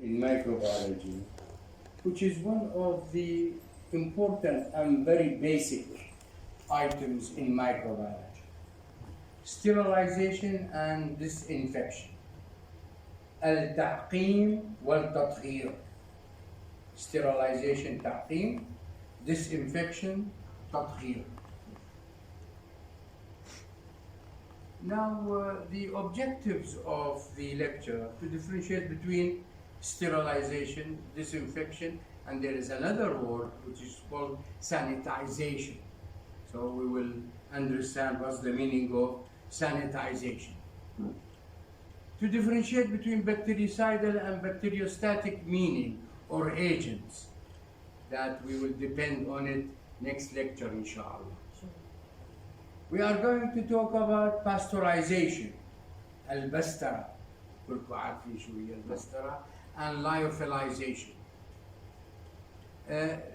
in microbiology, which is one of the important and very basic items in microbiology. Sterilization and disinfection. التعقيم والتطهير. Sterilization تعقيم, disinfection تطهير. Now the objectives of the lecture to differentiate between sterilization, disinfection, and there is another word which is called sanitization. So we will understand what's the meaning of sanitization. To differentiate between bactericidal and bacteriostatic meaning or agents, that we will depend on it next lecture inshallah. We are going to talk about pasteurization, البسترة, كلكم عارفين شو هي البسترة, and lyophilization.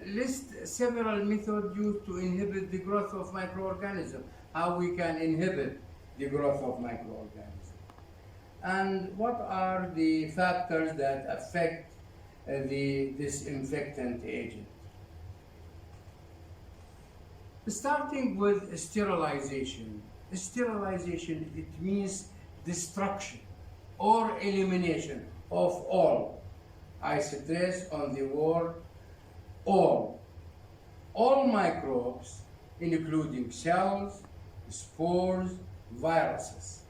List several methods used to inhibit the growth of microorganisms, how we can inhibit the growth of microorganisms. And what are the factors that affect the disinfectant agent? Starting with sterilization. Sterilization, it means destruction or elimination of all. I stress on the word all. All microbes, including cells, spores, viruses.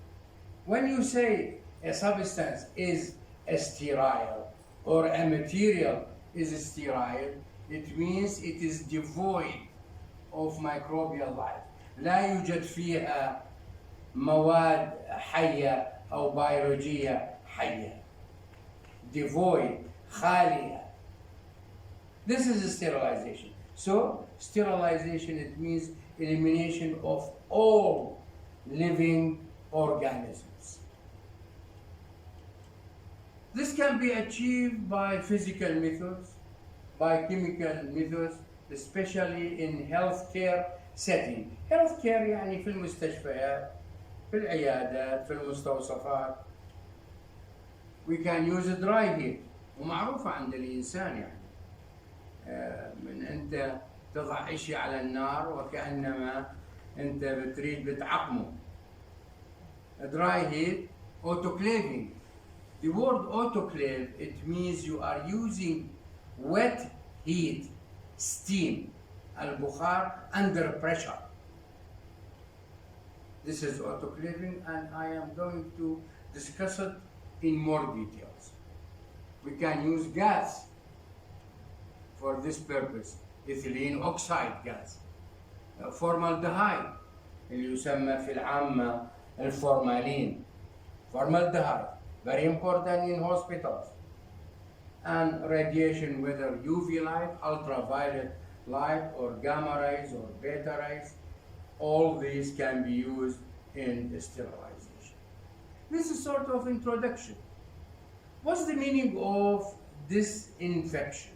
When you say a substance is sterile or a material is sterile, it means it is devoid of microbial life. لا يوجد فيها مواد حية أو بيولوجية حية. Devoid, خالية. This is sterilization. So, sterilization, it means elimination of all living organisms. This can be achieved by physical methods, by chemical methods, especially in healthcare setting. Healthcare يعني في المستشفيات, في العيادات, في المستوصفات. We can use a dry heat, ومعروفة عند الإنسان يعني. من أنت تضع إشي على النار وكأنما أنت بتريد بتعقمه. A dry heat, autoclaving. The word autoclave, it means you are using wet heat, steam, البخار under pressure. This is autoclaving, and I am going to discuss it in more details. We can use gas for this purpose, ethylene oxide gas, formaldehyde اللي يسمى في العامة الفورمالين, formaldehyde, very important in hospitals, and radiation, whether UV light, ultraviolet light, or gamma rays or beta rays, all these can be used in sterilization. This is sort of introduction. What's the meaning of disinfection?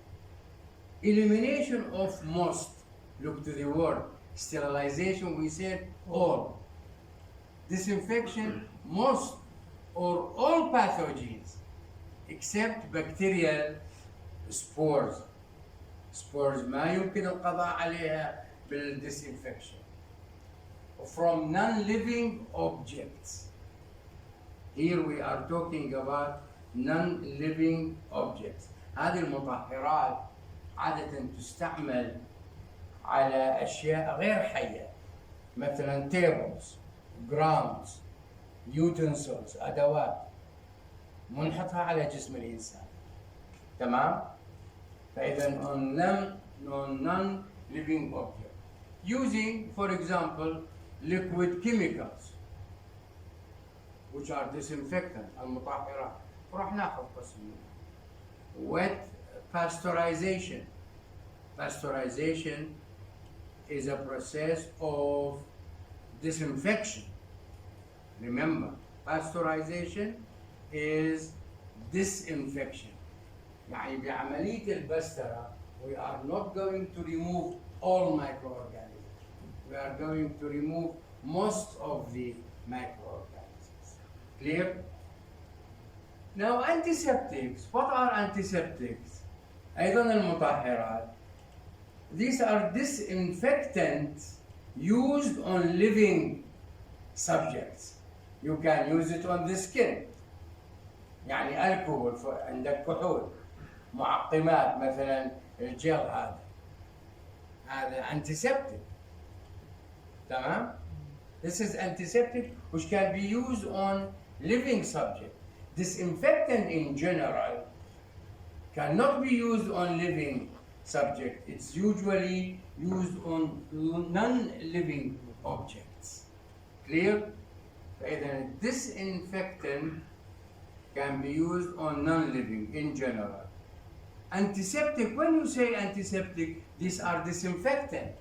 Elimination of most. Look to the word. Sterilization, we said all. Disinfection, most or all pathogens except bacterial spores. Spores ما يمكن القضاء عليها بالdisinfection. From non-living objects. Here we are talking about non-living objects. هذه المطهرات عادة تستعمل على أشياء غير حية، مثلا tables, grounds, utensils, أدوات منحطها على جسم الإنسان. تمام؟ فإذا on non-living object. Using, for example, liquid chemicals, which are disinfectant, المطهرات. وراح ناخذ قسم. Wet pasteurization. Pasteurization is a process of disinfection. Remember, pasteurization is disinfection. يعني بعملية البسترة, we are not going to remove all microorganisms. We are going to remove most of the microorganisms. Clear? Now antiseptics, what are antiseptics? أيضا المطهرات. These are disinfectants used on living subjects. You can use it on the skin. يعني الكحول، عندك كحول، معقمات مثلا الجل هذا antiseptic. تمام؟ This is antiseptic which can be used on living subject. Disinfectant in general cannot be used on living subject. It's usually used on non-living objects. Clear? فإذا disinfectant can be used on non-living in general. Antiseptic, when you say antiseptic, these are disinfectant,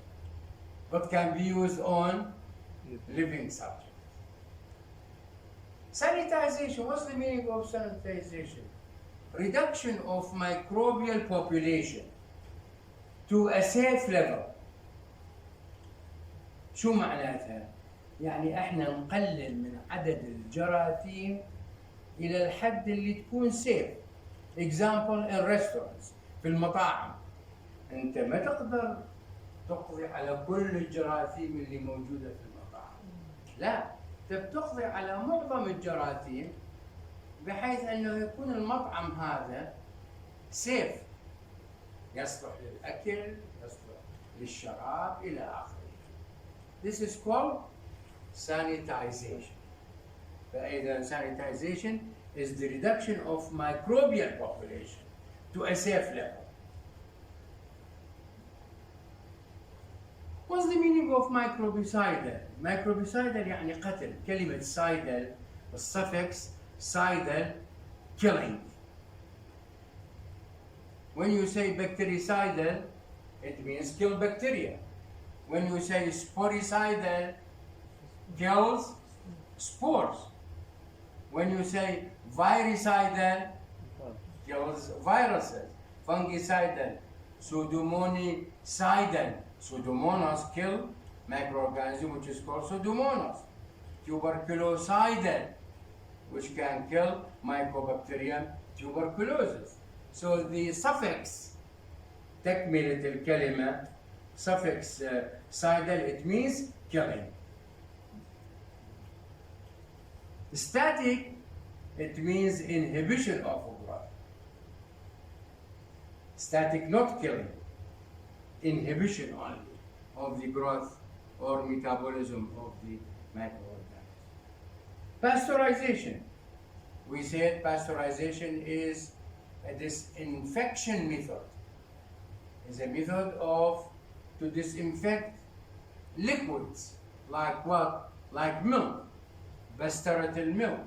but can be used on living subjects. Sanitization, what's the meaning of sanitization? Reduction of microbial population to a safe level. شو معناتها؟ يعني احنا نقلل من عدد الجراثيم إلى الحد اللي تكون safe. Example in restaurants، في المطاعم. أنت ما تقدر تقضي على كل الجراثيم اللي موجودة في المطاعم. لا، بتقضي على معظم الجراثيم بحيث أنه يكون المطعم هذا safe. يصلح للأكل، يصلح للشراب إلى آخره. This is called sanitization. فإذا sanitization is the reduction of microbial population to a safe level. What's the meaning of microbicidal? Microbicidal يعني قتل. كلمة sidal, the suffix sidal, killing. When you say bactericidal, it means kill bacteria. When you say sporicidal, kills spores. When you say virucidal, kills viruses. Fungicidal, pseudomonicidal. Pseudomonas kill microorganism which is called pseudomonas. Tuberculocidal, which can kill Mycobacterium tuberculosis. So the suffix تكملة الكلمة suffix sidal, it means killing. Static, it means inhibition of growth. Static, not killing, inhibition only of the growth or metabolism of the microorganism. Pasteurization. We said pasteurization is a disinfection method. It's a method to disinfect liquids like what? Like milk. بسترة الملك.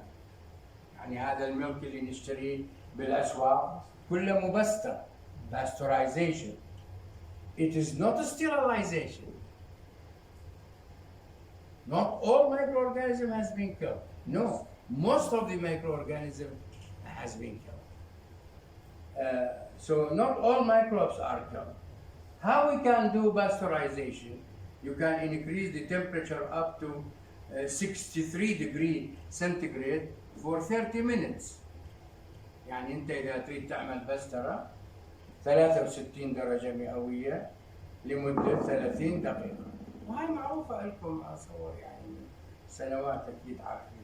يعني هذا الملك اللي نشتريه بالأسواق كله مبستر. Pasteurization. It is not a sterilization. Not all microorganism has been killed. No, most of the microorganism has been killed. So not all microbes are killed. How we can do pasteurization? You can increase the temperature up to 63 degrees centigrade for 30 minutes. يعني أنت إذا تريد تعمل بسترة 63 درجة مئوية لمدة 30 دقيقة. وهي معروفة لكم أصور يعني من سنوات أكيد عارفين.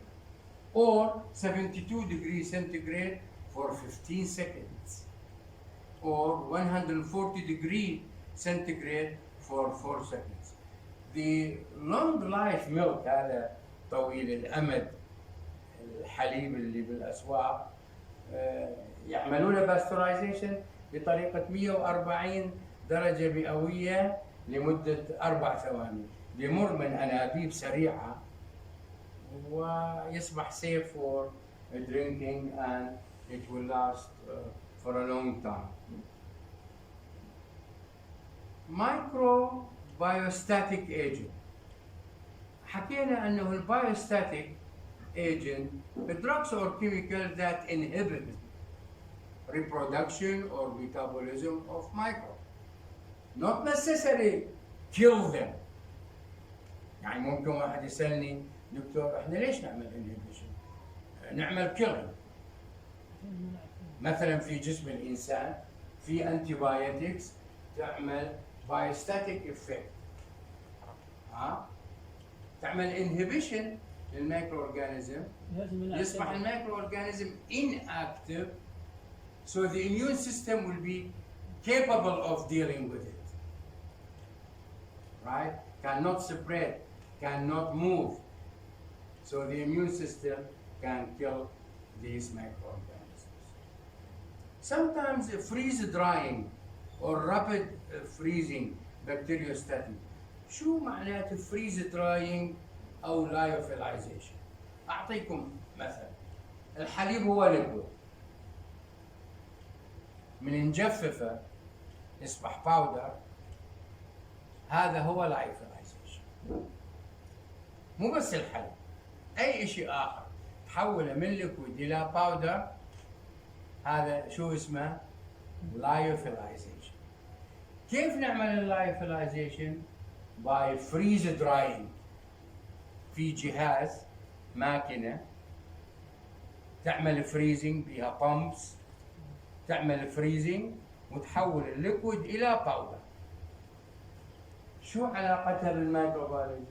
Or 72 degrees centigrade for 15 seconds. Or 140 degrees centigrade for 4 seconds. The long life milk هذا طويل الأمد الحليب اللي بالأسواق يعملون pasteurization بطريقة 140 درجة مئوية لمدة 4 ثواني. بيمر من أنابيب سريعة ويصبح safe for drinking and it will last for a long time. Microbiostatic agent. حكينا أنه البiostatic agent drugs or chemicals that inhibit reproduction or metabolism of microbes. Not necessarily kill them. يعني ممكن واحد يسألني دكتور احنا ليش نعمل inhibition؟ نعمل killing. مثلا في جسم الإنسان في antibiotics تعمل biostatic effect، تعمل inhibition للمايكرو اورجانيزم، يصبح المايكرو اورجانيزم inactive, so the immune system will be capable of dealing with it, right? Cannot spread, cannot move, so the immune system can kill these microorganisms. Sometimes freeze drying or rapid freezing bacteriostatic. شو معناته freeze drying أو lyophilization؟ أعطيكم مثل. الحليب هو ليكويد، من نجففه يصبح باودر، هذا هو lyophilization. مو بس الحليب، أي شيء آخر تحوله من ليكويد إلى باودر، هذا شو اسمه؟ lyophilization. كيف نعمل lyophilization؟ by freeze drying. في جهاز ماكينة تعمل فريزنج بها بامبس، تعمل فريزنج وتحول الليكويد إلى باودر. شو علاقتها بالميكروبيولوجي؟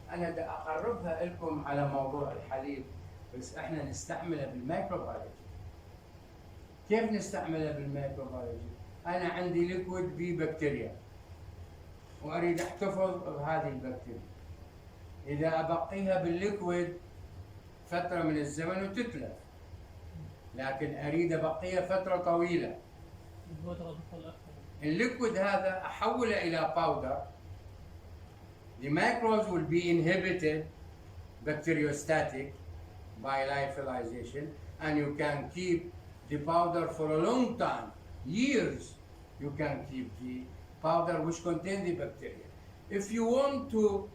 أنا بدي أقربها لكم على موضوع الحليب، بس إحنا نستعملها بالميكروبيولوجي. كيف نستعملها بالميكروبيولوجي؟ أنا عندي ليكويد ببكتيريا وأريد أحتفظ بهذه البكتيريا. إذا أبقيها بالليكويد فترة من الزمن وتتلف، لكن أريد أبقيها فترة طويلة. الليكويد هذا أحوله إلى باودر. The microbes will be inhibited bacteriostatic by lyophilization, and you can keep the powder for a long time, years. You can keep the powder which contain the bacteria. If you want to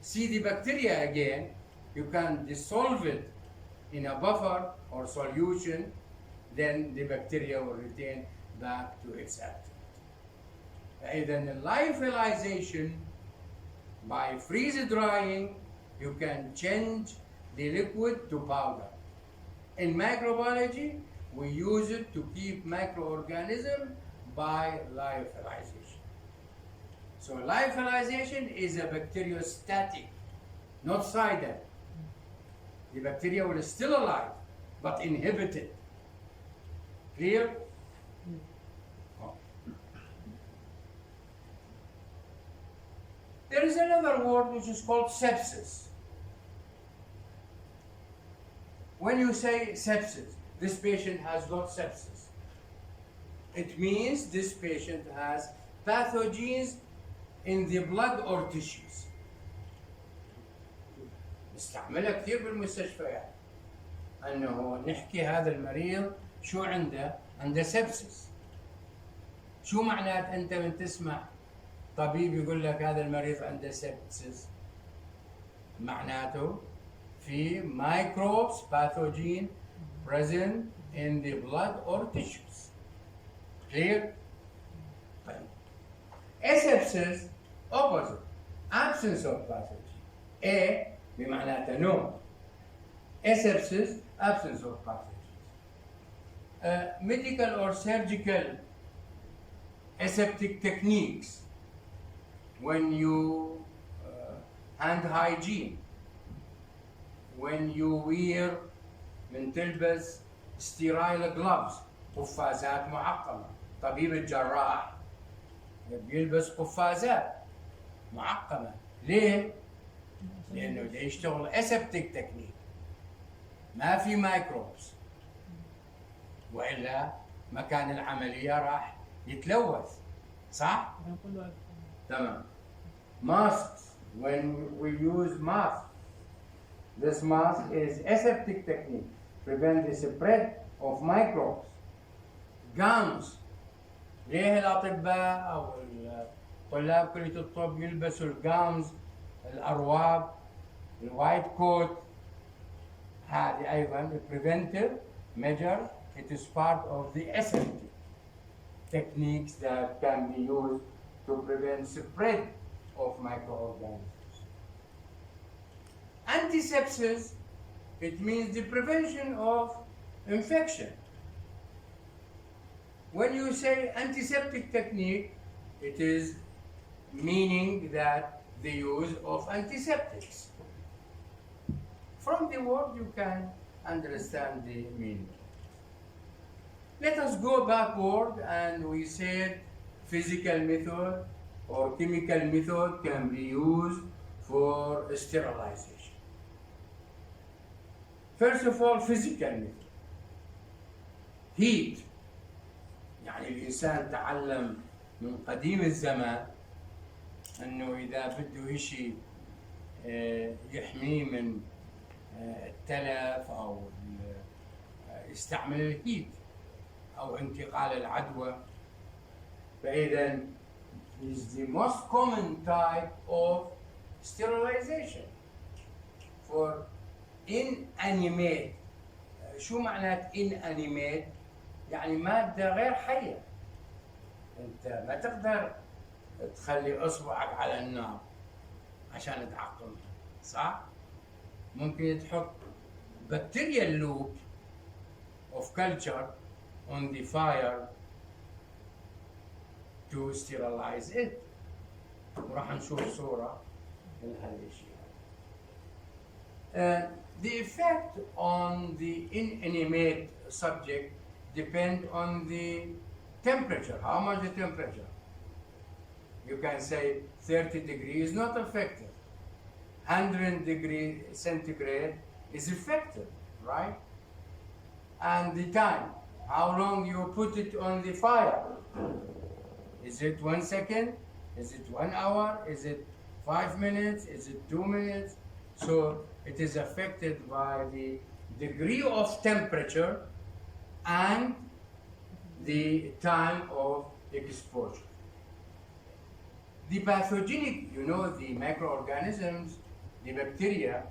see the bacteria again, you can dissolve it in a buffer or solution, then the bacteria will return back to its activity. إذن lyophilization, by freeze drying, you can change the liquid to powder. In microbiology, we use it to keep microorganisms by lyophilization. So lyophilization is a bacteriostatic, not silent. The bacteria will still alive, but inhibited. Clear? Oh. There is another word which is called sepsis. When you say sepsis, this patient has got sepsis, it means this patient has pathogens in the blood or tissues. نستعملها كثير بالمستشفيات، أنه نحكي هذا المريض شو عنده؟ عنده سبسس. شو معنات أنت من تسمع طبيب يقول لك هذا المريض عنده سبسس؟ معناته في microbes, pathogen present in the blood or tissues. Clear? طيب. Asepsis, opposite, absence of pathogen. A بمعناته no. Asepsis, absence of pathogens. Medical or surgical aseptic techniques, when you hand hygiene, when you wear من تلبس sterile gloves، قفازات معقمة. طبيب الجراح بيلبس قفازات معقمة. ليه؟ لأنه بده يشتغل aseptic technique، ما في مايكروبس، وإلا مكان العملية راح يتلوث، صح؟ تمام. Masks, when we use masks, this mask is aseptic technique, prevent the spread of microbes. Gowns, ليه الأطباء أو الطلاب كلية الطب يلبسوا الجاونز، الأرواب، الوايت كوت؟ هذه أيضا preventive measure. It is part of the aseptic techniques that can be used to prevent spread of microorganisms. Antisepsis, it means the prevention of infection. When you say antiseptic technique, it is meaning that the use of antiseptics. From the word you can understand the meaning. Let us go backward, and we said physical method or chemical method can be used for sterilization. First of all, physical method. Heat. يعني الإنسان تعلم من قديم الزمان أنه إذا بده إشي يحميه من التلف أو يستعمل الهيت أو انتقال العدوى. فإذا is the most common type of sterilization for inanimate. شو معنات inanimate؟ يعني مادة غير حية. أنت ما تقدر تخلي إصبعك على النار عشان تعقمها، صح؟ ممكن تحط bacterial loop of culture on the fire to sterilize it. وراح نشوف صورة من هالشيء. The effect on the inanimate subject depend on the temperature. How much the temperature? You can say 30 degrees is not effective. 100 degrees centigrade is effective, right? And the time, how long you put it on the fire? Is it 1 second? Is it 1 hour? Is it 5 minutes? Is it 2 minutes? So it is affected by the degree of temperature and the time of exposure. The pathogenic, you know, the microorganisms, the bacteria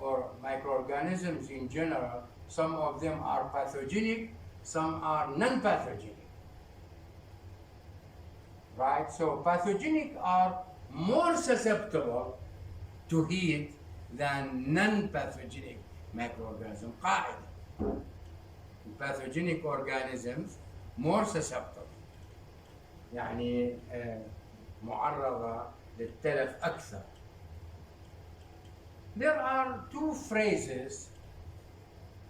or microorganisms in general, some of them are pathogenic, some are non-pathogenic. Right? So pathogenic are more susceptible to heat than non-pathogenic microorganisms. قاعدة. Pathogenic organisms more susceptible. يعني معرضة للتلف أكثر. There are two phrases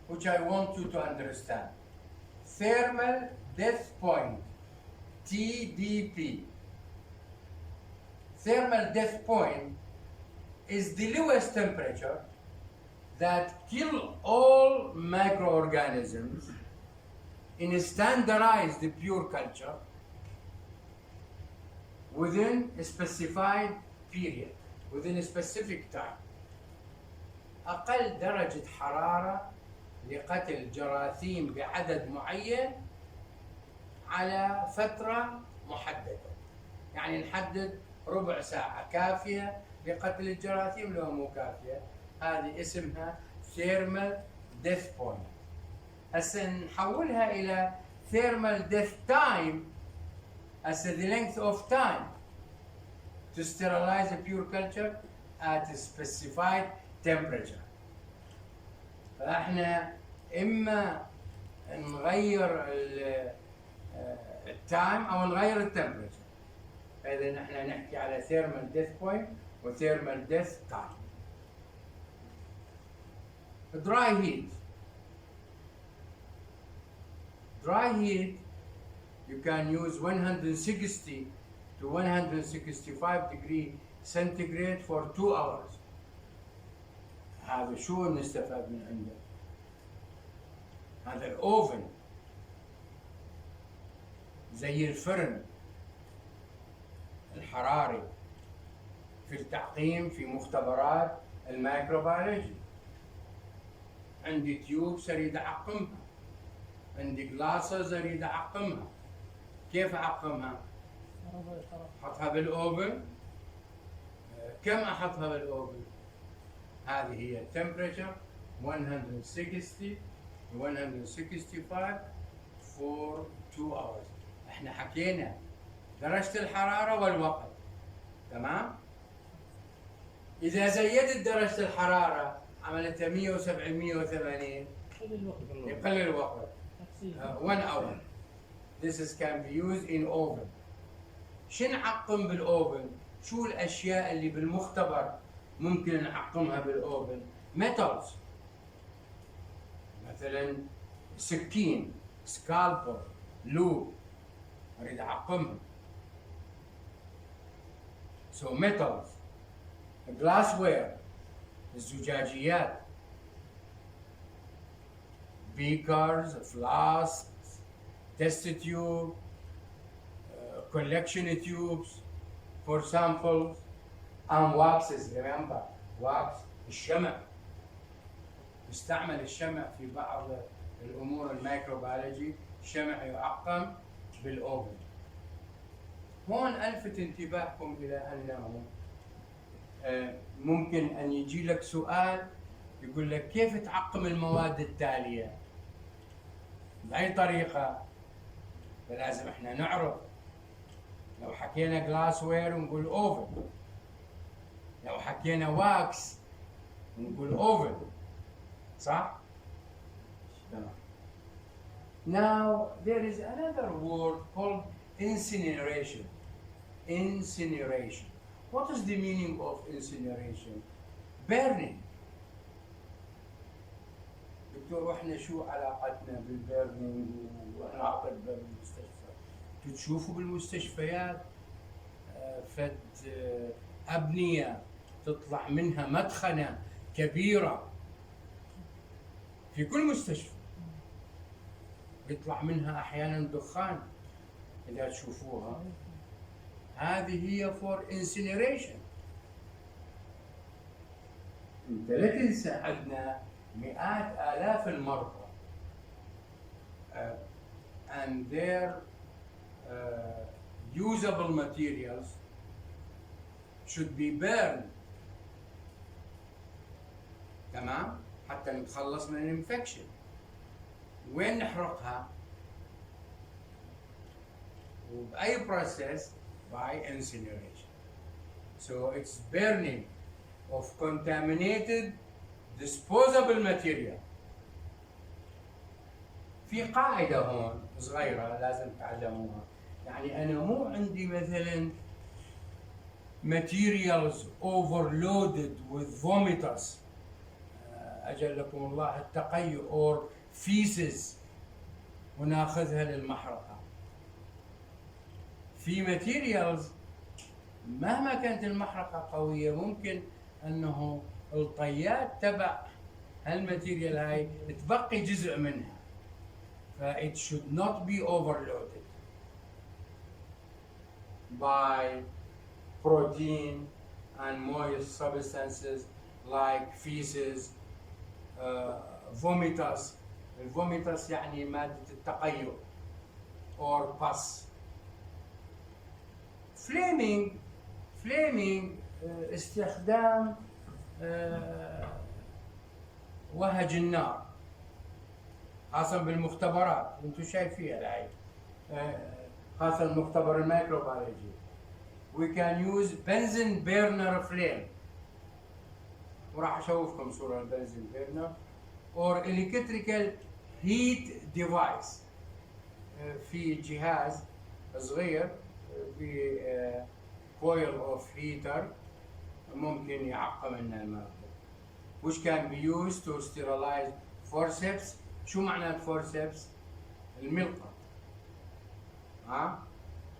which I want you to understand. Thermal death point, TDP. Thermal death point is the lowest temperature that kill all microorganisms in a standardized pure culture within a specified period, within a specific time. أقل درجة حرارة لقتل جراثيم بعدد معين على فترة محددة. يعني نحدد ربع ساعة كافية لقتل الجراثيم لو مو كافية. هذه اسمها thermal death point. هسه نحولها إلى thermal death time. هسه the length of time to sterilize a pure culture at a specified temperature. فاحنا اما نغير التايم او نغير التمبريتشر. فاذا احنا نحكي على thermal death point و thermal death time. Dry heat. Dry heat you can use 160 to 165 degree centigrade for 2 hours. هذا شو نستفاد من عنده؟ هذا الأوفن زي الفرن الحراري في التعقيم في مختبرات الميكروبيولوجي. عندي تيوبس أريد أعقمها، عندي جلاسز أريد أعقمها. كيف أعقمها؟ أحطها بالأوفن. كم أحطها بالأوفن؟ هذه هي temperature 160 165 for 2 hours. احنا حكينا درجة الحرارة والوقت، تمام؟ إذا زيدت درجة الحرارة عملتها 170 180 يقل الوقت 1 hour. can be used in oven. شو نعقم بالأوفن؟ شو الأشياء اللي بالمختبر ممكن نعقمها بالأوفن؟ metals، مثلا سكين، سكالبر، لوب، أريد أعقمها. So metals، glassware، الزجاجيات، beakers، flasks، test tube، collection tubes for samples، and waxes. remember wax، الشمع، يستعمل الشمع في بعض الأمور الميكروبيولوجي، الشمع يعقم بالأوفن. هون ألفت انتباهكم إلى أنه ممكن أن يجي لك سؤال يقول لك كيف تعقم المواد التالية؟ بأي طريقة؟ فلازم احنا نعرف. لو حكينا جلاس وير نقول اوفن، لو حكينا واكس نقول اوفن، صح؟ تمام. Now there is another word called incineration. Incineration. What is the meaning of incineration? Burning. دكتور واحنا شو علاقتنا بالبيرنينج وانا اعتقد بالمستشفى؟ تشوفوا بالمستشفيات فد أبنية تطلع منها مدخنة كبيرة في كل مستشفى، يطلع منها أحيانا دخان. إذا تشوفوها هذه هي for incineration. انت لا تنسى عندنا مئات آلاف المرضى and their usable materials should be burned. تمام؟ حتى نتخلص من الانفكشن. وين نحرقها؟ وبأي process؟ by incineration. So it's burning of contaminated disposable material. في قاعدة هون صغيرة لازم تعلموها. يعني أنا مو عندي مثلا materials overloaded with vomitus، أجلكم الله التقيؤ، or feces، وناخذها للمحرقة. في materials مهما كانت المحرقة قوية ممكن أنه الطيات تبع هالماتيريال هاي تبقي جزء منها، it should not be overloaded by protein and moist substances like feces, vomitus. الفوميتاس يعني مادة التقيؤ or pus. flaming استخدام وهج النار خاصة بالمختبرات، انتم شايفيها الحين، خاصة المختبر الميكروبيولوجي. We can use benzene burner flame، وراح اشوفكم صورة البنزين burner or electrical heat device. في جهاز صغير في coil of heater ممكن يعقم لنا الماء. which can be used to sterilize forceps. شو معنى الفورسبس؟ الملقط،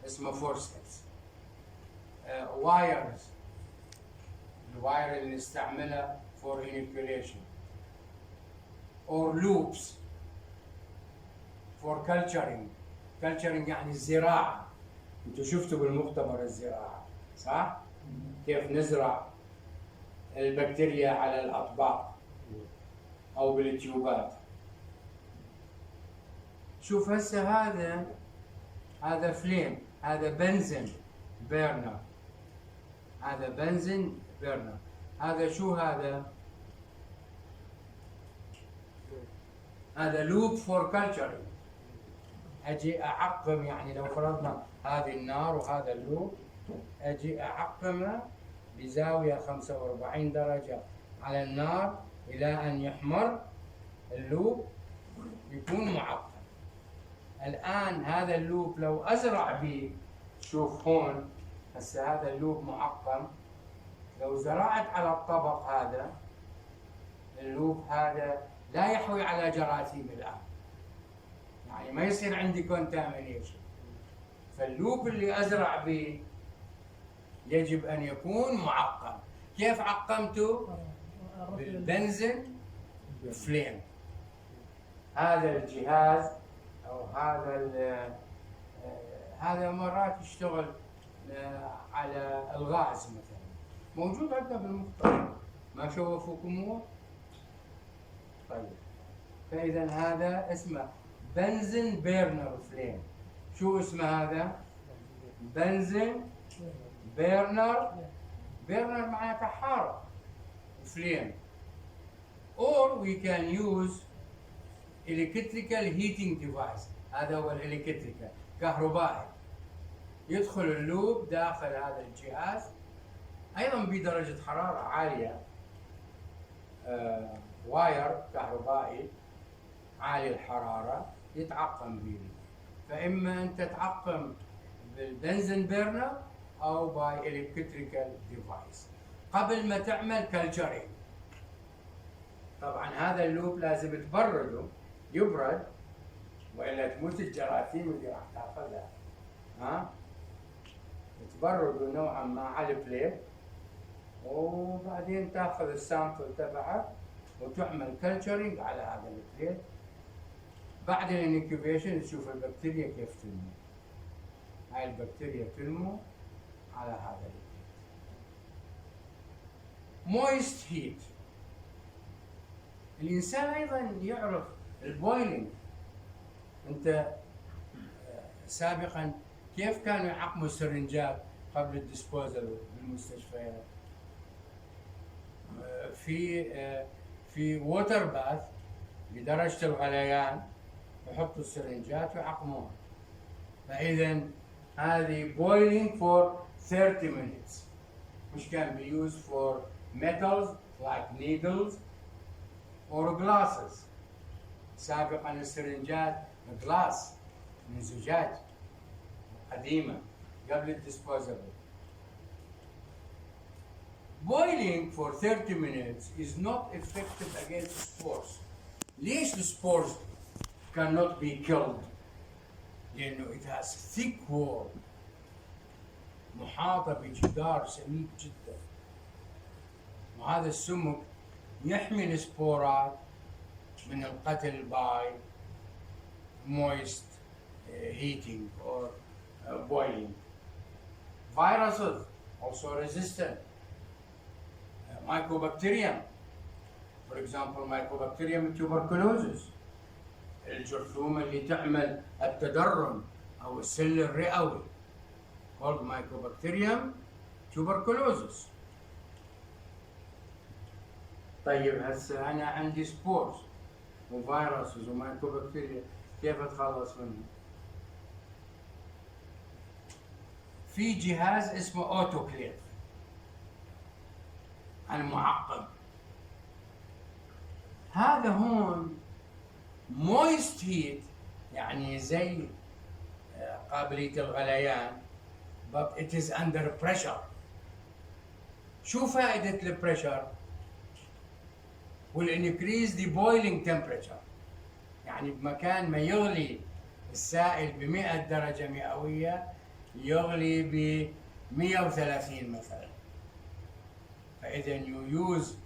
اسمه فورسبس. وايرز، الواير اللي نستعملها for inoculation or loops for culturing. culturing يعني الزراعة. انتوا شفتوا بالمختبر الزراعة صح؟ كيف نزرع البكتيريا على الأطباق أو بالتيوبات. شوف هسه هذا فليم، هذا بنزين بيرنر، هذا بنزين بيرنر. هذا شو هذا لوب فور كلتشرينج. اجي اعقم، يعني لو فرضنا هذه النار وهذا اللوب، اجي اعقمه بزاويه 45 درجه على النار الى ان يحمر اللوب، يكون معقم. الآن هذا اللوب لو أزرع به، شوف هون هسه هذا اللوب معقم، لو زرعت على الطبق هذا اللوب هذا لا يحوي على جراثيم الآن، يعني ما يصير عندي كونتامينيشن. فاللوب اللي أزرع به يجب أن يكون معقم. كيف عقمته؟ بالبنزين فليم. هذا الجهاز أو هذا مرات يشتغل على الغاز مثلا، موجود عندنا بالمختبر، ما شوفوكموه؟ طيب، فإذا هذا اسمه بنزين بيرنر فليم. شو اسمه هذا؟ بنزين بيرنر معناته حارق فليم. or we can use electrical heating device. هذا هو الالكتريكال، كهربائي، يدخل اللوب داخل هذا الجهاز ايضا بدرجه حراره عاليه، واير كهربائي عالي الحراره يتعقم به. فاما انت تعقم بالبنزين بيرنر او باي الكتريكال ديفايس. قبل ما تعمل كلتشرينج، طبعا هذا اللوب لازم تبرده، يبرد، والا تموت الجراثيم اللي راح تاخذها. تبرده نوعا ما على البليت، وبعدين تاخذ السامبل تبعك وتعمل كلتشرينج على هذا البليت. بعد الانكيوبيشن تشوف البكتيريا كيف تنمو. هاي البكتيريا تنمو على هذا البليت. مويست هيت، الانسان ايضا يعرف البويلينج. انت سابقا كيف كانوا يعقموا السرنجات قبل الديسبوزل بالمستشفيات؟ في ووتر باث بدرجة الغليان يحطوا السرنجات ويعقموها. فإذا هذه boiling for 30 minutes، which can be used for metals like needles or glasses. سابقا السرنجات جلاس من زجاج قديمة قبل الديسبوزبل. Boiling for 30 minutes is not effective against spores. ليش السبورز cannot be killed؟ لأنه it has thick wall، محاطة بجدار سميك جدا، وهذا السمك يحمي السبورات من القتل by moist heating or boiling. Viruses also resistant. Mycobacterium, for example, Mycobacterium tuberculosis، الجرثومة اللي تعمل التدرن أو السل الرئوي، called Mycobacterium tuberculosis. طيب هسه أنا عندي سبورز وفيروسز ومايكوبكتيريا، كيف أتخلص منهم؟ في جهاز اسمه أوتوكليف المعقم. هذا هون مويست هيت، يعني زي قابلية الغليان، but it is under pressure. شو فائدة البريشر؟ will increase the boiling temperature، يعني بمكان ما يغلي السائل ب100 درجة مئوية يغلي ب130 مثلا. فإذا you use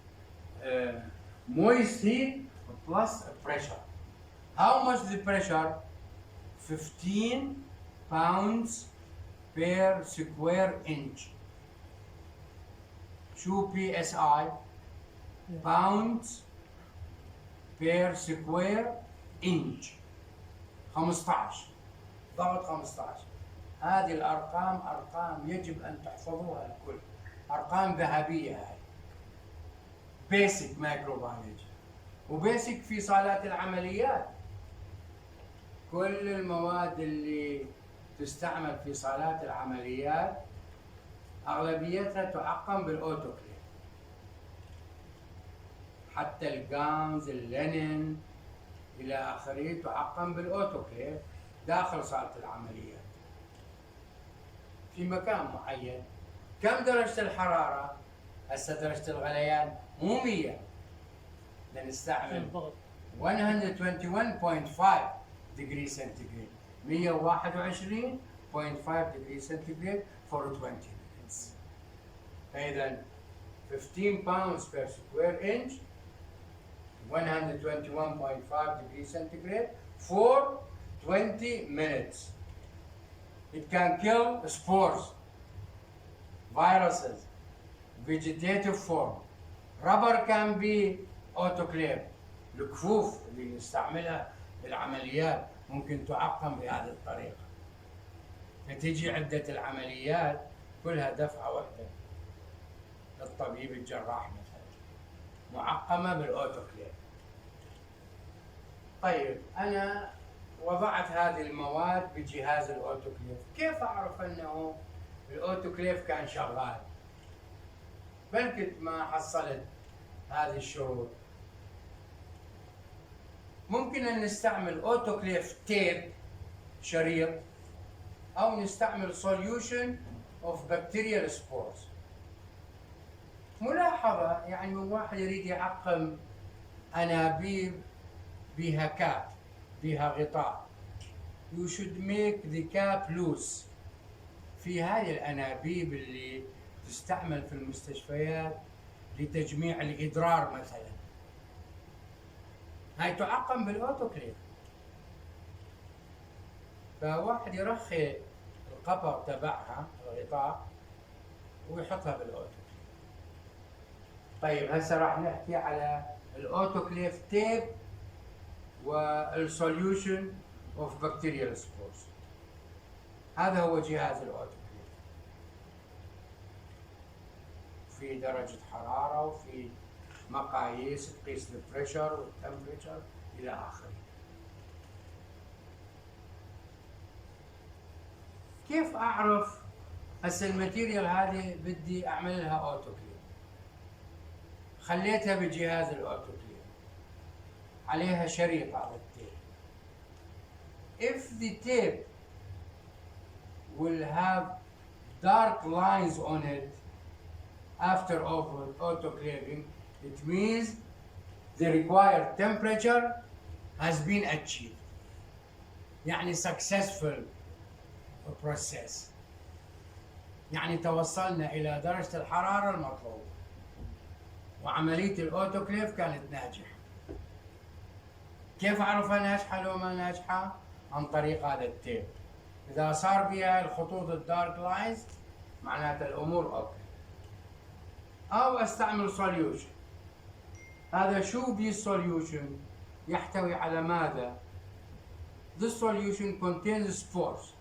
moist heat plus pressure. How much the pressure? 15 pounds per square inch. شو PSI؟ pounds per square inch. 15 ضغط 15. هذه الأرقام أرقام يجب أن تحفظوها الكل، أرقام ذهبية هاي. basic microbiology وبيسك في صالات العمليات. كل المواد اللي تستعمل في صالات العمليات أغلبيتها تعقم بالأوتوكليف، حتى الجانز، اللينين إلى آخره تعقم بالأوتوكليف. داخل صالة العمليات في مكان معين. كم درجة الحرارة؟ هسه درجة الغليان مو 100، نستعمل 121.5 degree centigrade، 121.5 degree centigrade for 20 minutes. فإذا 15 pounds per square inch 121.5 degree centigrade for 20 minutes. It can kill spores, viruses, vegetative form. Rubber can be autoclave. الكفوف اللي نستعملها للعمليات ممكن تعقم بهذه الطريقة. نتيجة عدة العمليات كلها دفعة واحدة للطبيب الجراح مثلا، معقمة بالأوتوكليف. طيب أنا وضعت هذه المواد بجهاز الأوتوكليف، كيف أعرف أنه الأوتوكليف كان شغال؟ بلكت ما حصلت هذه الشروط. ممكن أن نستعمل أوتوكليف تيب، شريط، أو نستعمل solution of bacterial spores. ملاحظة يعني من واحد يريد يعقم أنابيب بها كاب، بها غطاء. You should make the cap loose. في هذه الأنابيب اللي تستعمل في المستشفيات لتجميع الإدرار مثلا، هاي تعقم بالأوتوكليف. فواحد يرخي القبر تبعها الغطاء ويحطها بالأوتوكليف. طيب هسه راح نحكي على الأوتوكليف تيب والسوليوشن اوف بكتيريال سبورز. هذا هو جهاز الأوتوكليف، في درجة حرارة وفي مقاييس تقيس البريشر والتمبريتشر إلى آخره. كيف أعرف هسه الماتيريال هذه بدي أعمل لها أوتوكليف؟ خليتها بجهاز الأوتوكليف، عليها شريط على التيب. If the tape will have dark lines on it after autoclaving, it means the required temperature has been achieved. يعني successful process، يعني توصلنا إلى درجة الحرارة المطلوبة وعملية الأوتوكليف كانت ناجحة. كيف أعرفها ناجحة لو ما ناجحة؟ عن طريق هذا التيب. إذا صار بها الخطوط الدارك لاينز معناتها الأمور أوكي. أو أستعمل سوليوشن. هذا شو بي solution؟ يحتوي على ماذا؟ This solution contains spores.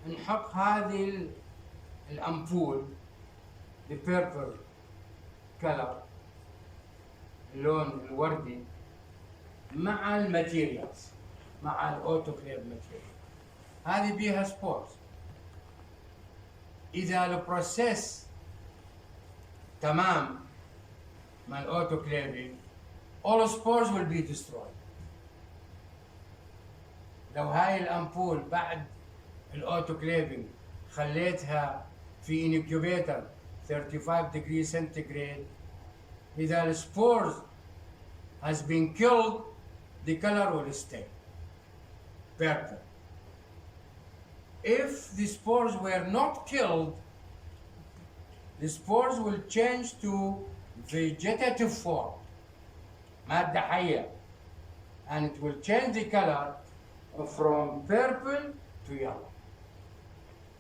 نحط هذه الأمبول the purple color، اللون الوردي، مع الماتيريالز، مع الاوتوكليف ماتيريال. هذه بيها سبورز. اذا البروسيس تمام مع الاوتوكليفينج all spores will be destroyed. لو هاي الامبول بعد الاوتوكليفينج خليتها في انكيوبيتر 35 degree centigrade، إذا السبورز has been killed the color will stay purple. If the spores were not killed, the spores will change to vegetative form، مادة حية، and it will change the color from purple to yellow.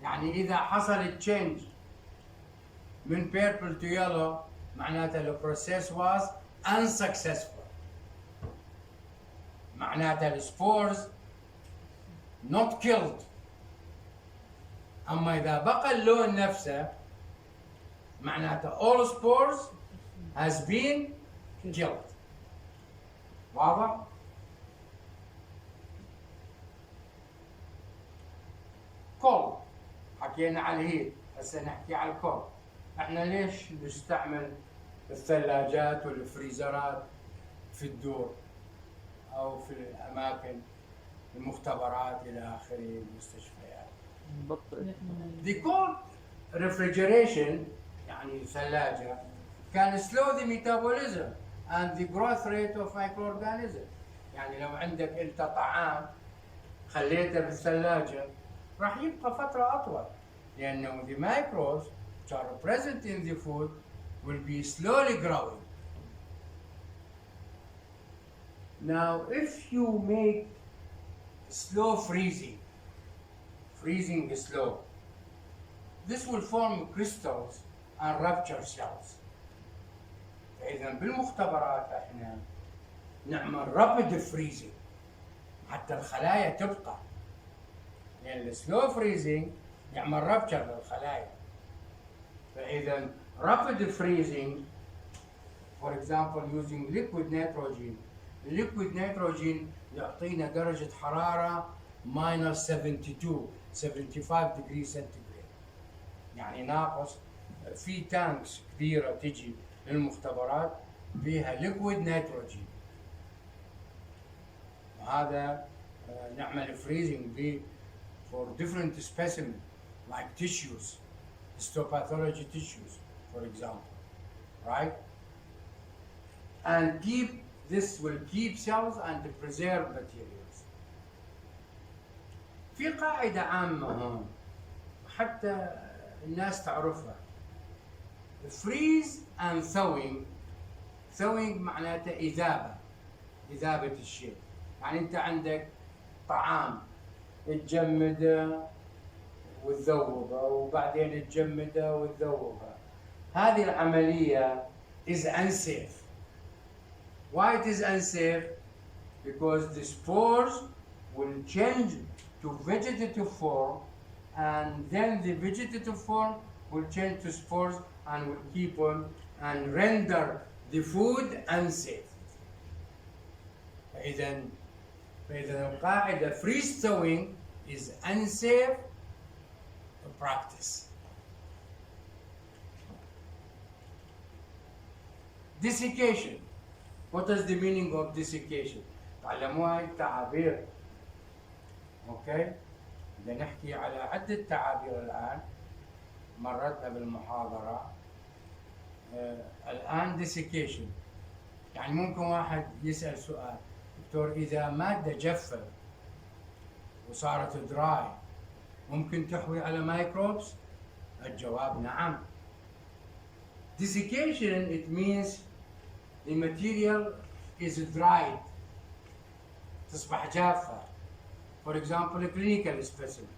يعني إذا حصل change من purple to yellow معناتها the process was unsuccessful، معناتها the spores not killed. أما إذا بقى اللون نفسه معناتها all spores has been killed. واضح؟ كول حكينا على الهيت، هسه نحكي على الكول. احنا ليش نستعمل الثلاجات والفريزرات في الدور او في الاماكن المختبرات إلى آخره، المستشفيات. نبطئ. The cold refrigeration يعني ثلاجة can slow the metabolism and the growth rate of microorganisms. يعني لو عندك أنت طعام خليته بالثلاجة راح يبقى فترة أطول، لأنه the microbes which are present in the food will be slowly growing. Now, if you make slow freezing slow, this will form crystals and rupture cells. فإذا بالمختبرات احنا نعمل rapid freezing حتى الخلايا تبقى، لأن السلو فريزنج يعمل rupture للخلايا. فإذا rapid freezing, for example using liquid nitrogen، liquid nitrogen يعطينا درجة حرارة minus 75 degree centigrade، يعني ناقص. في تانكس كبيرة تجي للمختبرات فيها liquid nitrogen، وهذا نعمل freezing به for different specimens like tissues, histopathology tissues for example, right? And this will keep cells and preserve materials. في قاعدة عامة هون حتى الناس تعرفها، freeze and thawing. thawing معناته إذابة الشيء. يعني أنت عندك طعام تجمده وتذوبه وبعدين تجمده وتذوبه، هذه العملية is unsafe. Why it is unsafe? Because the spores will change to vegetative form, and then the vegetative form will change to spores and will keep on and render the food unsafe. فإذا القاعدة freeze thawing is unsafe practice. Desiccation. What is the meaning of desiccation? تعلموا هاي التعابير. اوكي؟ بدنا نحكي على عدة تعابير الآن مرتنا بالمحاضرة. الآن desiccation يعني ممكن واحد يسأل سؤال، دكتور إذا مادة جفت وصارت دراي ممكن تحوي على مايكروبس؟ الجواب نعم. Desiccation it means the material is dried، تصبح جافة. For example a clinical specimen،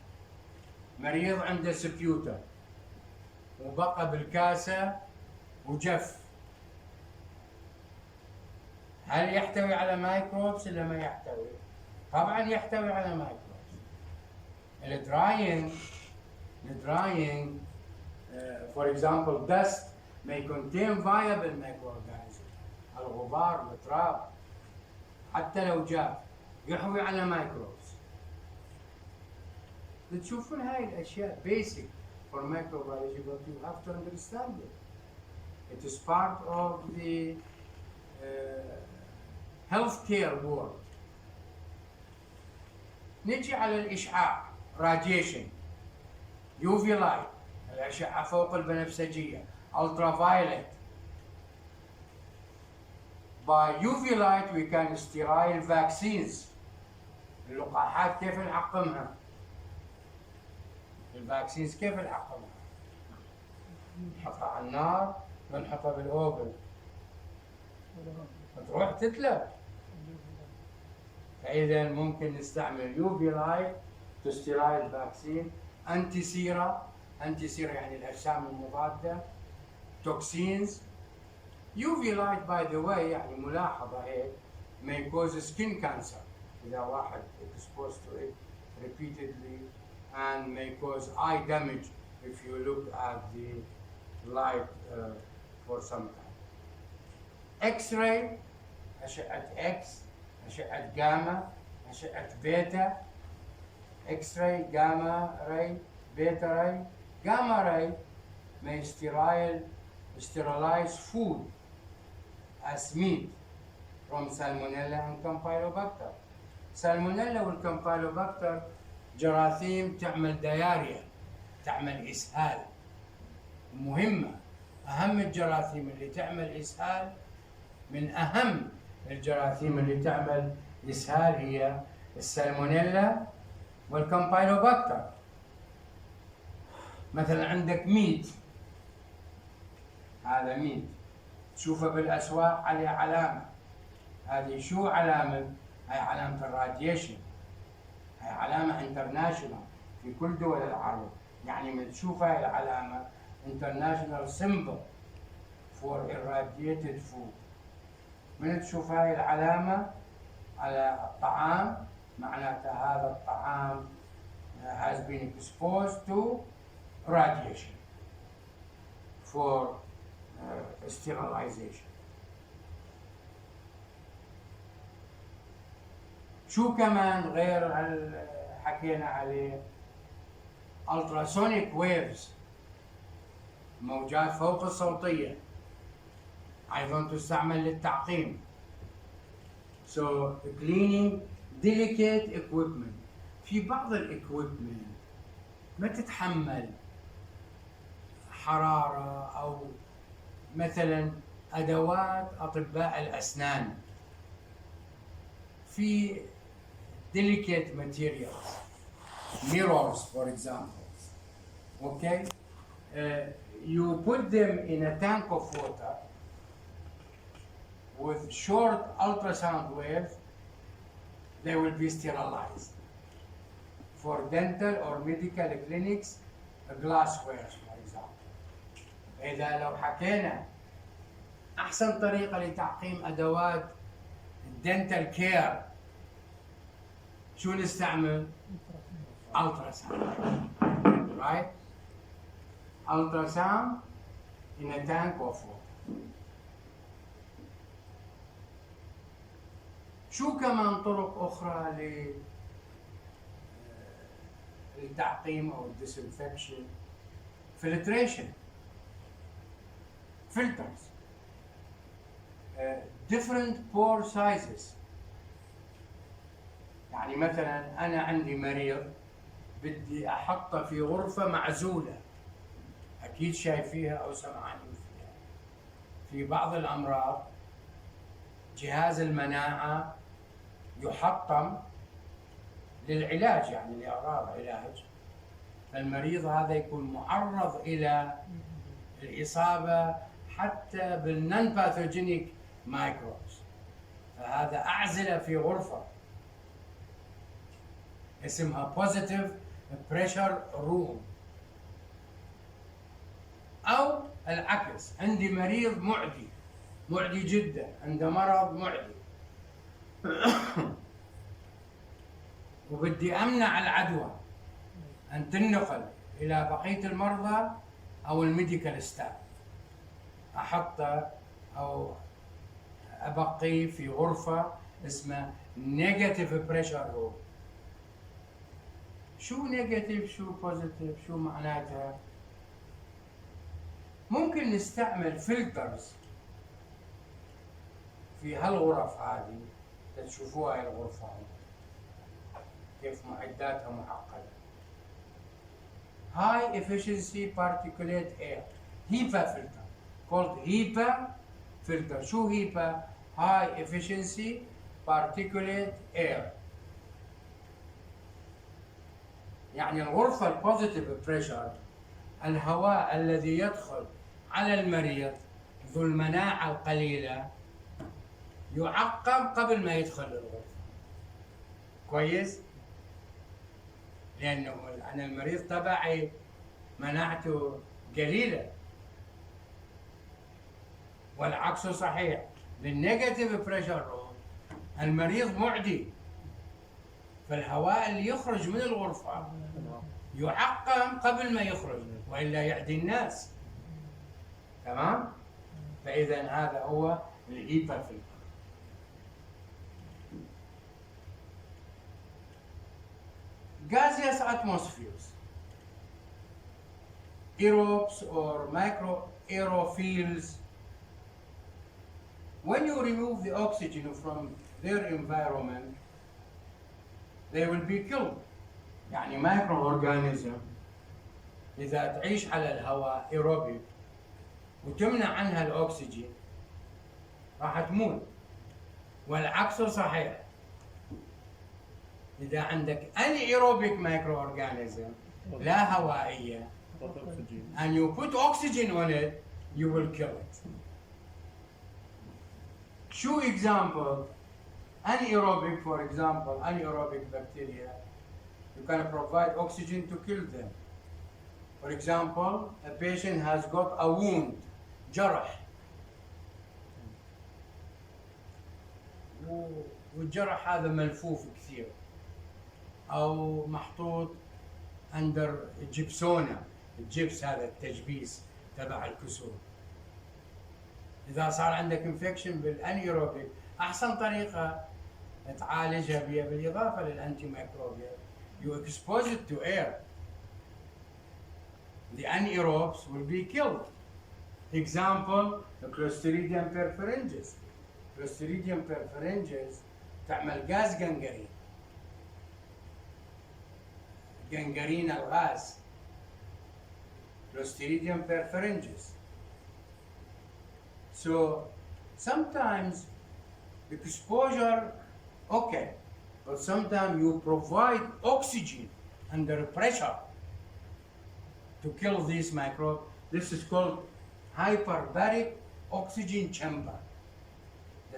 مريض عنده سبيوتر وبقى بالكاسة وجف، هل يحتوي على مايكروبس ولا ما يحتوي؟ طبعا يحتوي على مايكروبس. الدراينج for example dust may contain viable microorganisms. الغبار والتراب حتى لو جاف يحوي على مايكروبس. تشوفون هاي الاشياء basic for microbiology but you have to understand it. It is part of the healthcare world. نجي على الإشعاع radiation، UV light الأشعة فوق البنفسجية ultraviolet. By UV light we can sterile vaccines. اللقاحات كيف نعقمها؟ الفاكسينز كيف نعقمها؟ نحطها على النار ونحطها بالأوفن تروح تتلف. فإذا ممكن نستعمل UV light to sterile vaccine. أنتيسيرا يعني الأجسام المضادة. toxins. UV light by the way يعني ملاحظة هيك may cause skin cancer إذا واحد exposed to it repeatedly, and may cause eye damage if you look at the light for some time. X-ray أشعة X، أشعة جاما، أشعة بيتا. X-ray, gamma ray, beta ray. Gamma ray may sterilize food as meat from Salmonella and Campylobacter. سالمونيلا والكامبايلوباكتر جراثيم تعمل دياريا، تعمل إسهال مهمة. أهم الجراثيم اللي تعمل إسهال، من أهم الجراثيم اللي تعمل إسهال هي السالمونيلا والكامبايلوباكتر. مثلا عندك ميت، هذا ميت تشوفه بالأسواق عليه علامة، هذه شو علامة؟ هاي علامة الراديشن، هاي علامة انترناشونال في كل دول العالم. يعني من تشوف هاي العلامة international symbol for irradiated food، من تشوف هاي العلامة على الطعام معناته هذا الطعام has been exposed to radiation for sterilization. شو كمان غير حكينا عليه؟ ultrasonic waves، موجات فوق الصوتية، أيضا تستعمل للتعقيم. So cleaning delicate equipment. في بعض equipment ما تتحمل حرارة، أو مثلا أدوات أطباء الأسنان في delicate materials, mirrors for example. Okay, you put them in a tank of water with short ultrasound waves, they will be sterilized. For dental or medical clinics, glassware for example. إذا لو حكينا أحسن طريقة لتعقيم أدوات الدنتال كير شو نستعمل؟ ultrasound, right? Ultrasound in a tank of water. شو كمان طرق أخرى للتعقيم أو disinfection؟ filtration, filters, different pore sizes. يعني مثلا أنا عندي مريض بدي أحطه في غرفة معزولة، أكيد شايفيها أو سمعانين فيها. في بعض الأمراض جهاز المناعة يحطم للعلاج، يعني لأغراض علاج، فالمريض هذا يكون معرض إلى الإصابة حتى بالنون باثوجينيك مايكروبس. فهذا أعزله في غرفة اسمها positive pressure room. أو العكس، عندي مريض معدي جدا، عنده مرض معدي وبدي أمنع العدوى أن تنقل إلى بقية المرضى أو الميديكال ستاف، أحطه أو أبقيه في غرفة اسمها negative pressure room. شو نيجاتيف شو بوزيتيف شو معناتها؟ ممكن نستعمل فلترز في هالغرف هذه، تشوفوها هاي الغرفة كيف معداتها معقدة. High efficiency particulate air HEPA filter called HEPA filter. شو HEPA؟ High efficiency particulate air. يعني الغرفة البوزيتيف بريشر، الهواء الذي يدخل على المريض ذو المناعة القليلة يعقم قبل ما يدخل الغرفة. كويس؟ لأنه أنا المريض تبعي مناعته قليلة، والعكس صحيح. بالنيجاتيف بريشر روم المريض معدي، فالهواء اللي يخرج من الغرفة يعقم قبل ما يخرج وإلا يعدي الناس. تمام؟ فإذا هذا هو الهيبا فلتر. Gaseous atmospheres, aerobes or microaerofiles, when you remove the oxygen from their environment, they will be killed. يعني مايكرو اورجانيزم اذا تعيش على الهواء ايروبيك وتمنع عنها الاكسجين راح تموت، والعكس صحيح. اذا عندك انيروبيك مايكرو اورجانيزم لا هوائيه and you put oxygen on it, you will kill it. Show example, anaerobic, for example, anaerobic bacteria, you can provide oxygen to kill them. For example, a patient has got a wound, جرح، والجرح هذا ملفوف كثير أو محطوط under جبسونة، الجبس هذا التجبيس تبع الكسور. إذا صار عندك انفكشن بالانيروبيك أحسن طريقة تعالجها بها بالإضافة للأنتي ميكروبيال you expose it to air. The anaerobes will be killed. Example, the Clostridium perfringens. Clostridium perfringens تعمل غاز جنجرين. جنجرين الغاز. Clostridium perfringens. So sometimes exposure, okay, but sometimes you provide oxygen under pressure to kill these microbes. This is called hyperbaric oxygen chamber.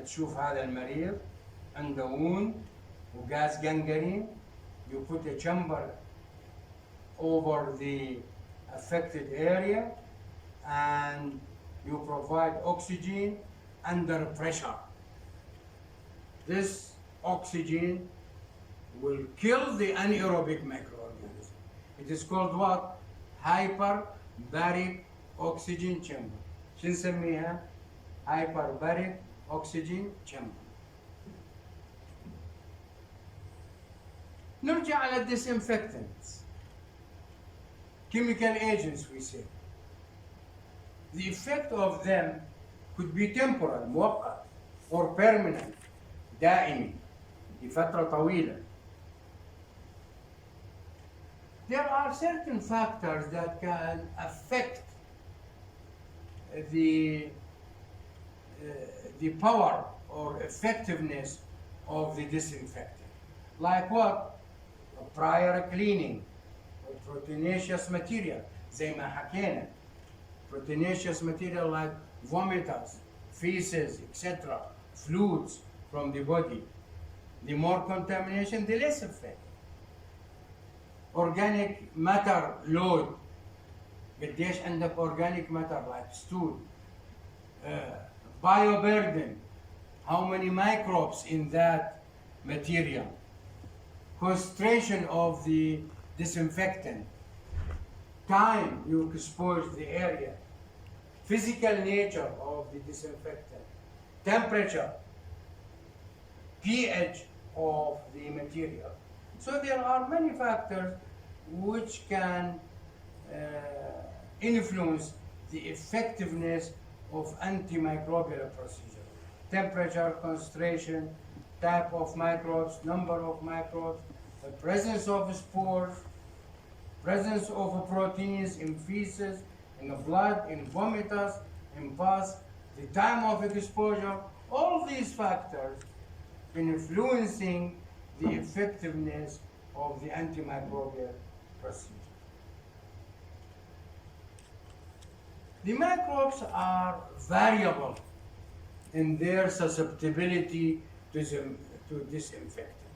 تشوف هذا المريض عنده wound وغاز gangrene, you put a chamber over the affected area and you provide oxygen under pressure. This oxygen will kill the anaerobic microorganism. It is called what? Hyperbaric oxygen chamber. شو نسميها؟ hyperbaric oxygen chamber. نرجع على disinfectants. Chemical agents we say. The effect of them could be temporal, مؤقت, or permanent, دائمي, لفترة طويلة. There are certain factors that can affect the power or effectiveness of the disinfectant. Like what? Prior cleaning, or proteinaceous material, زي ما حكينا. Proteinaceous material like vomitus, feces, etc., fluids from the body. The more contamination, the less effect. Organic matter load. قديش عندك organic matter like stool. Bioburden. How many microbes in that material? Concentration of the disinfectant. Time you expose the area. Physical nature of the disinfectant. Temperature. pH of the material. So there are many factors which can influence the effectiveness of antimicrobial procedure. Temperature, concentration, type of microbes, number of microbes, the presence of spores, presence of proteins in feces, in the blood, in vomitus, in pus, the time of exposure, all these factors influencing the effectiveness of the antimicrobial procedure. The microbes are variable in their susceptibility to disinfectant.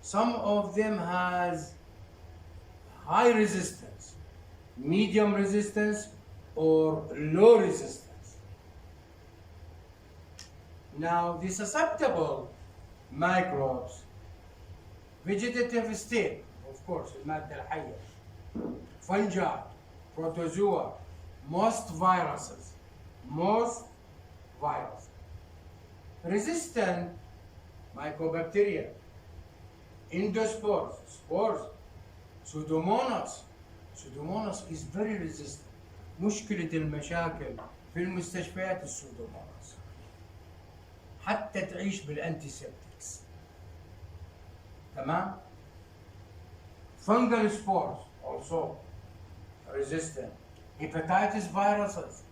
Some of them has high resistance, medium resistance, or low resistance. Now, the susceptible microbes, vegetative state, of course, المادة الحية, fungi, protozoa, most viruses. Resistant mycobacteria, endospores, spores, Pseudomonas. Pseudomonas is very resistant. مشكلة المشاكل في المستشفيات السودوموناس. حتى تعيش بالانتيسبتكس. تمام؟ Fungal spores also resistant. Hepatitis viruses.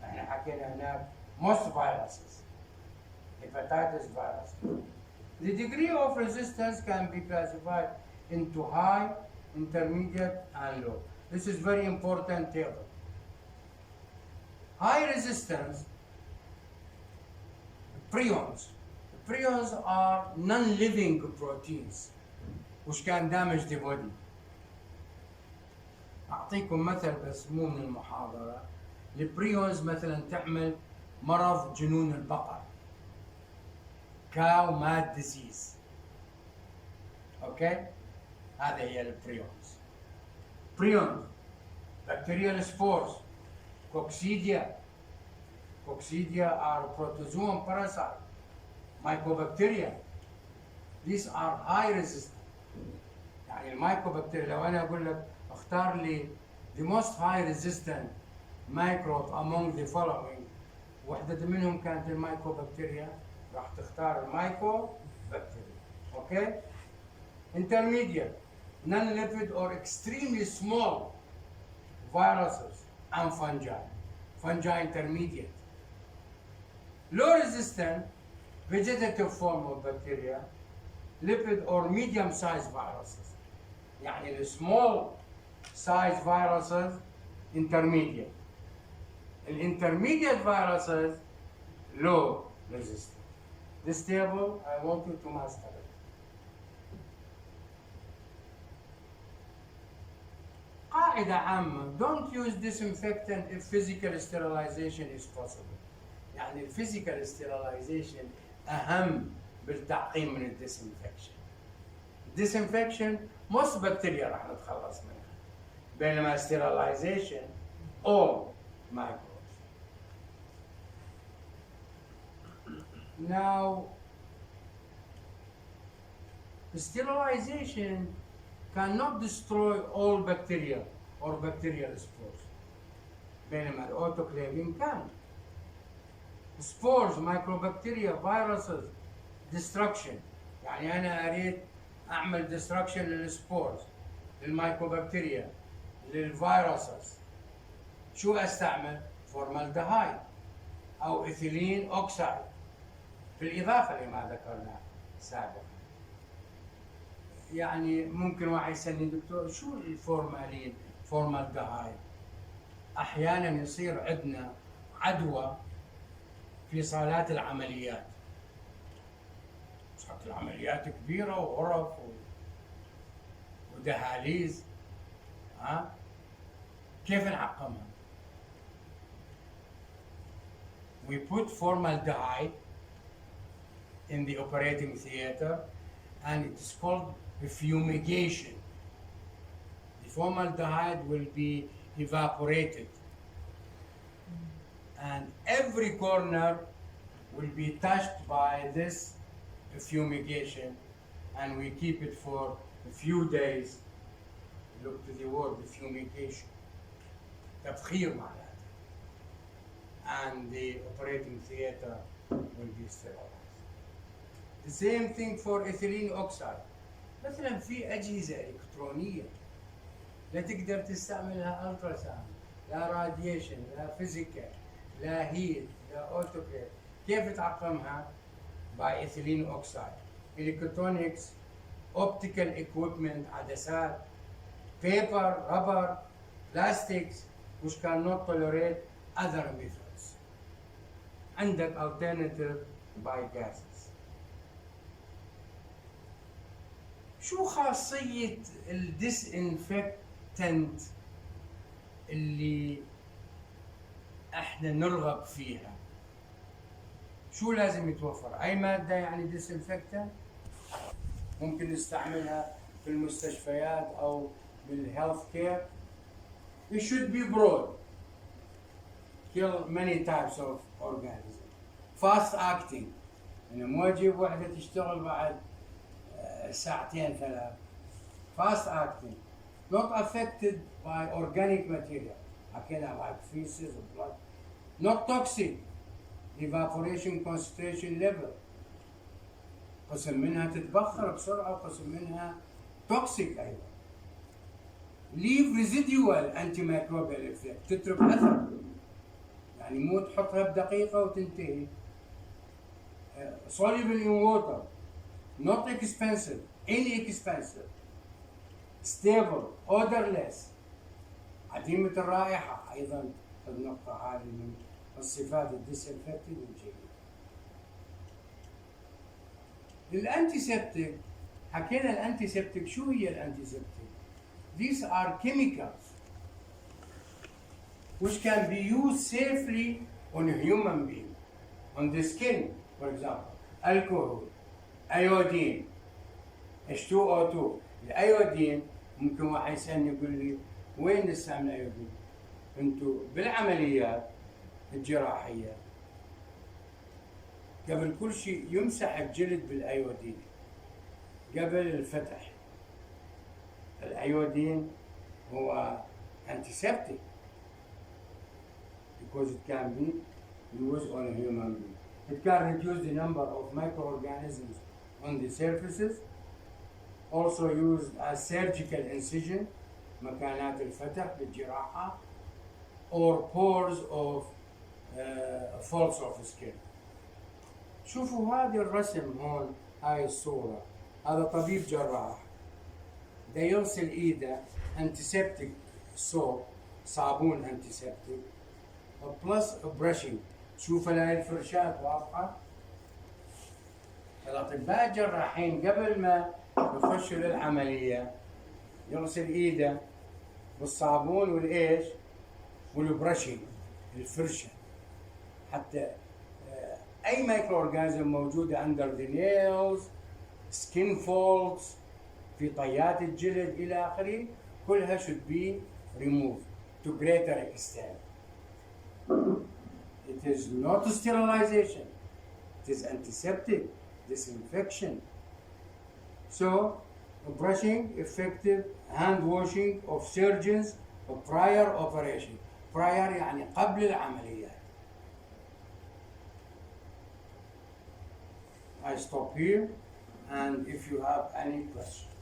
احنا حكينا هناك most viruses. Hepatitis viruses. The degree of resistance can be classified into high, intermediate, and low. This is very important table. High resistance, prions. Prions are non-living proteins which can damage the body. أعطيكم مثل بس مو من المحاضرة. البريونز مثلا تعمل مرض جنون البقر. cow mad disease. اوكي؟ هذه هي البريونز. بريونز bacterial spores. Coccidia. Coccidia are protozoan parasite. Mycobacteria. These are high resistant. يعني المايكوبكتيريا لو انا اقول لك اختار لي the most high resistant microbe among the following، وحدة منهم كانت المايكوبكتيريا، راح تختار المايكوبكتيريا. اوكي؟ Intermediate, non-lipid or extremely small viruses and fungi. Fungi intermediate. Low resistant vegetative form of bacteria, lipid or medium-sized viruses. يعني the small size viruses intermediate. The intermediate viruses low resistant. This table I want you to master it. قاعدة عامة, don't use disinfectant if physical sterilization is possible. يعني physical sterilization أهم بالتعقيم من disinfection. Disinfection most bacteria راح نتخلص منها. بينما sterilization all microbes. Now, sterilization cannot destroy all bacteria or bacterial spores. بينما autoclaving can. Spores, microbacteria, viruses, destruction. يعني أنا أريد أعمل destruction للسبورز، للمايكروبكتيريا، للفيروسز. شو أستعمل؟ فورمالدهايد أو إيثيلين أوكسايد، بالإضافة لما ذكرناه سابقا. يعني ممكن واحد يسألني دكتور شو الفورمالين؟ فورمالدهايد. أحيانا يصير عندنا عدوى في صالات العمليات. صالات العمليات كبيرة وغرف ودهاليز. كيف نعقمها؟ We put formaldehyde in the operating theater and it is called fumigation. The formaldehyde will be evaporated and every corner will be touched by this fumigation and we keep it for a few days. Look to the word fumigation. تبخير معناته. And the operating theater will be sterilized. The same thing for ethylene oxide. مثلا في أجهزة إلكترونية لا تقدر تستعملها ألترا ساوند، لا راديشن، لا فيزيكال، لا هيت، لا أوتوكليف. كيف تعقمها؟ by ethylene oxide. Electronics, optical equipment, عدسات, paper, rubber, plastics which cannot tolerate other methods. عندك alternative by gases. شو خاصية الديسانفكتنت اللي احنا نرغب فيها؟ شو لازم يتوفر؟ أي مادة يعني ديسانفكتنت ممكن نستعملها في المستشفيات أو بالهيلث كير. It should be broad. Kill many types of organisms. Fast acting. يعني مو أجيب وحدة تشتغل بعد ساعتين ثلاث. Fast acting. Not affected by organic material. حكينا like feces or blood. Not toxic. Evaporation concentration level. قسم منها تتبخر بسرعة وقسم منها toxic أيضا. leave residual antimicrobial effect، تترك اثر، يعني مو تحطها بدقيقه وتنتهي. soluble in water، not expensive، inexpensive، stable، odorless، عديمة الرائحة. أيضا النقطة هذه من الصفات الديسنفكتنج الجيدة. الأنتيسبتيك، حكينا الأنتيسبتيك. شو هي الأنتيسبتيك؟ These are chemicals which can be used safely on a human being, on the skin, for example. alcohol، iodine، H2O2. الايودين ممكن واحد يسالني يقول لي وين نستعمل ايودين؟ انتم بالعمليات الجراحيه قبل كل شيء يمسح الجلد بالايودين قبل الفتح. الايودين هو antiseptic because it can be used on a human being. It can reduce the number of microorganisms on the surfaces. Also used as surgical incision، مكانات الفتح بالجراحة، or pores of folds of skin. شوفوا هذا الرسم هون، هاي الصورة، هذا طبيب جراح دا يغسل ايده antiseptic soap، صابون antiseptic بلس brushing. شوف هاي الفرشات واضحة. الأطباء الجراحين قبل ما يخشوا للعملية يغسل ايده بالصابون والايش والبرشنج، الفرشة، حتى اي مايكرو اورجانيزم موجودة under the nails، skin folds، في طيات الجلد الى اخره، كلها should be removed to greater extent. It is not sterilization, it is antiseptic, disinfection. So, brushing, effective hand washing of surgeons prior operation. Prior يعني قبل العمليات. I stop here, and if you have any questions.